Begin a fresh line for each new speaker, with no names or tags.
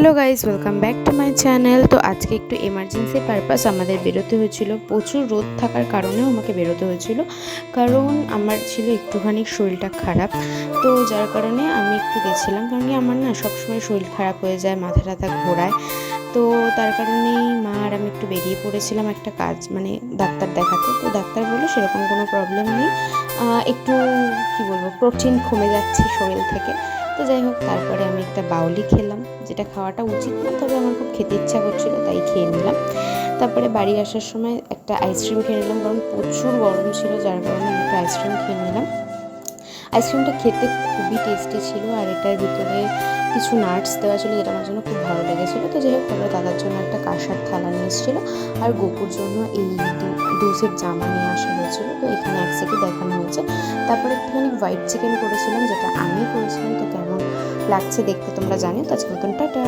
Hello guys, welcome back to my channel. তো আজকে একটু এমার্জেন্সি পারপাস আমাদের বেরোতে হয়েছিল। প্রচুর রোদ থাকার কারণেও আমাকে বেরোতে হয়েছিল, কারণ আমার ছিল একটুখানি শরীরটা খারাপ। তো যার কারণে আমি একটু গেছিলাম, কারণ কি আমার না সবসময় শরীর খারাপ হয়ে যায়, মাথা টাথা ঘোরায়। তো তার কারণেই মা আর আমি একটু বেরিয়ে পড়েছিলাম একটা কাজ, মানে ডাক্তার দেখাতে। তো ডাক্তার বললো সেরকম কোনো প্রবলেম নেই, একটু কি বলবো, প্রোটিন কমে যাচ্ছে শরীর থেকে। তো যাই হোক, তারপরে আমি একটা বাউলি খেলাম, যেটা খাওয়াটা উচিত না, তবে আমার খুব খেতে ইচ্ছা করছিল তাই খেয়ে নিলাম। তারপরে বাড়ি আসার সময় একটা আইসক্রিম খেয়ে নিলাম, কারণ প্রচুর গরম ছিল, যার কারণে আমি একটা আইসক্রিম খেয়ে নিলাম। আইসক্রিমটা খেতে খুবই টেস্টি ছিল, আর এটার ভিতরে কিছু নাটস দেওয়া ছিল, যেটা আমার জন্য খুব ভালো লেগেছিলো। তো যাই হোক, তারপরে দাদার জন্য একটা কাঁসার থালা নিয়ে এসেছিলো, আর গোপুর জন্য এই দু সেট জামা নিয়ে আসা হয়েছিলো। তো এখানে এক সেটই দেখানো হয়েছে। তারপরে একটুখানি হোয়াইট চিকেন করেছিলাম, যেটা আমি করেছিলাম। তো কেমন লাগছে দেখতে তোমরা জানিও। তো আজকের মতন টাটা।